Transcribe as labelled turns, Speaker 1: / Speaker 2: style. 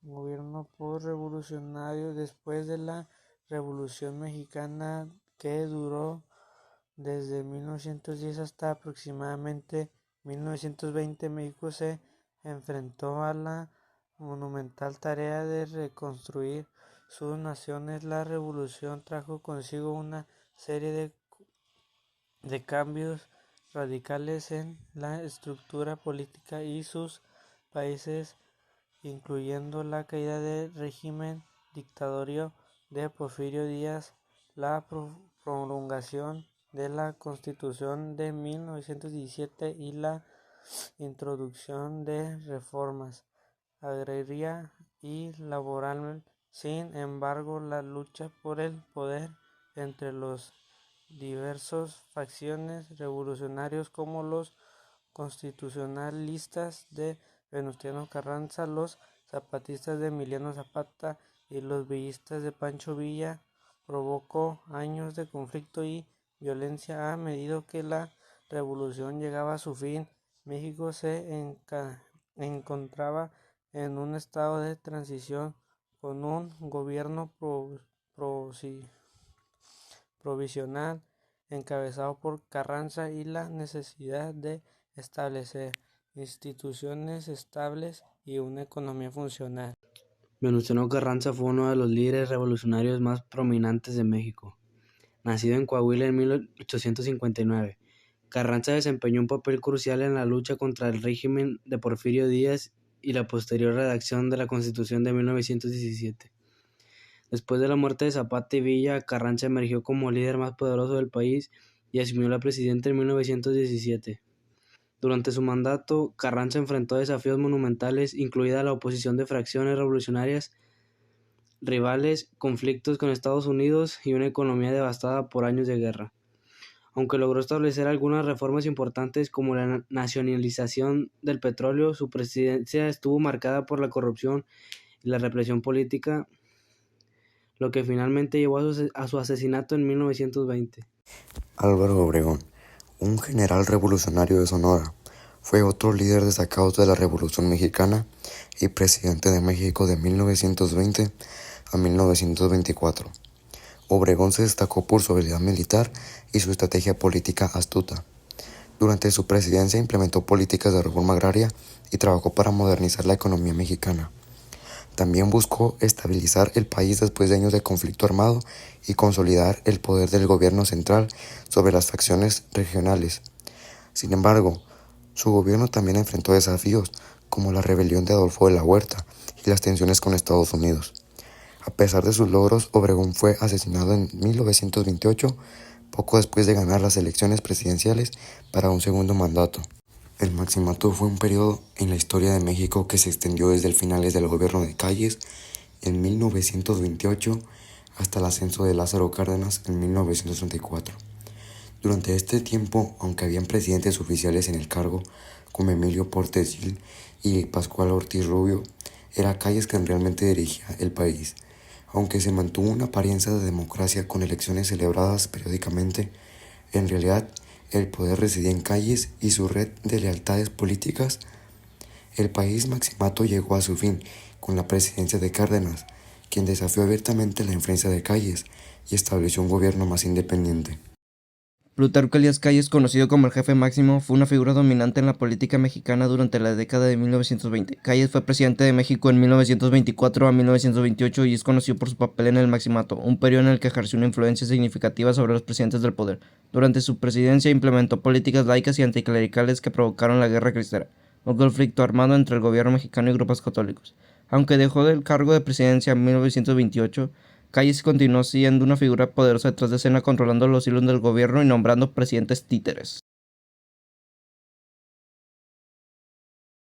Speaker 1: gobierno postrevolucionario después de la Revolución Mexicana, que duró desde 1910 hasta aproximadamente 1920. México se enfrentó a la monumental tarea de reconstruir sus naciones. La revolución trajo consigo una serie de cambios radicales en la estructura política y sus países, incluyendo la caída del régimen dictatorial de Porfirio Díaz, la prolongación de la Constitución de 1917 y la introducción de reformas agraria y laboral. Sin embargo, la lucha por el poder entre los diversas facciones revolucionarios, como los constitucionalistas de Venustiano Carranza, los zapatistas de Emiliano Zapata y los villistas de Pancho Villa, provocó años de conflicto y violencia. A medida que la revolución llegaba a su fin, México se encontraba en un estado de transición, con un gobierno provisional encabezado por Carranza y la necesidad de establecer instituciones estables y una economía funcional.
Speaker 2: Venustiano Carranza fue uno de los líderes revolucionarios más prominentes de México. Nacido en Coahuila en 1859, Carranza desempeñó un papel crucial en la lucha contra el régimen de Porfirio Díaz y la posterior redacción de la Constitución de 1917. Después de la muerte de Zapata y Villa, Carranza emergió como líder más poderoso del país y asumió la presidencia en 1917. Durante su mandato, Carranza enfrentó desafíos monumentales, incluida la oposición de fracciones revolucionarias rivales, conflictos con Estados Unidos y una economía devastada por años de guerra. Aunque logró establecer algunas reformas importantes como la nacionalización del petróleo, su presidencia estuvo marcada por la corrupción y la represión política, lo que finalmente llevó a su asesinato en 1920.
Speaker 3: Álvaro Obregón, un general revolucionario de Sonora, fue otro líder destacado de la Revolución Mexicana y presidente de México de 1920 a 1924. Obregón se destacó por su habilidad militar y su estrategia política astuta. Durante su presidencia implementó políticas de reforma agraria y trabajó para modernizar la economía mexicana. También buscó estabilizar el país después de años de conflicto armado y consolidar el poder del gobierno central sobre las facciones regionales. Sin embargo, su gobierno también enfrentó desafíos como la rebelión de Adolfo de la Huerta y las tensiones con Estados Unidos. A pesar de sus logros, Obregón fue asesinado en 1928, poco después de ganar las elecciones presidenciales para un segundo mandato. El Maximato fue un periodo en la historia de México que se extendió desde el finales del gobierno de Calles en 1928 hasta el ascenso de Lázaro Cárdenas en 1934. Durante este tiempo, aunque habían presidentes oficiales en el cargo, como Emilio Portes Gil y Pascual Ortiz Rubio, era Calles quien realmente dirigía el país. Aunque se mantuvo una apariencia de democracia con elecciones celebradas periódicamente, en realidad el poder residía en Calles y su red de lealtades políticas. El país Maximato llegó a su fin con la presidencia de Cárdenas, quien desafió abiertamente la influencia de Calles y estableció un gobierno más independiente.
Speaker 4: Plutarco Elías Calles, conocido como el Jefe Máximo, fue una figura dominante en la política mexicana durante la década de 1920. Calles fue presidente de México en 1924 a 1928 y es conocido por su papel en el Maximato, un periodo en el que ejerció una influencia significativa sobre los presidentes del poder. Durante su presidencia implementó políticas laicas y anticlericales que provocaron la Guerra Cristera, un conflicto armado entre el gobierno mexicano y grupos católicos. Aunque dejó el cargo de presidencia en 1928, Calles continuó siendo una figura poderosa detrás de escena, controlando los hilos del gobierno y nombrando presidentes títeres.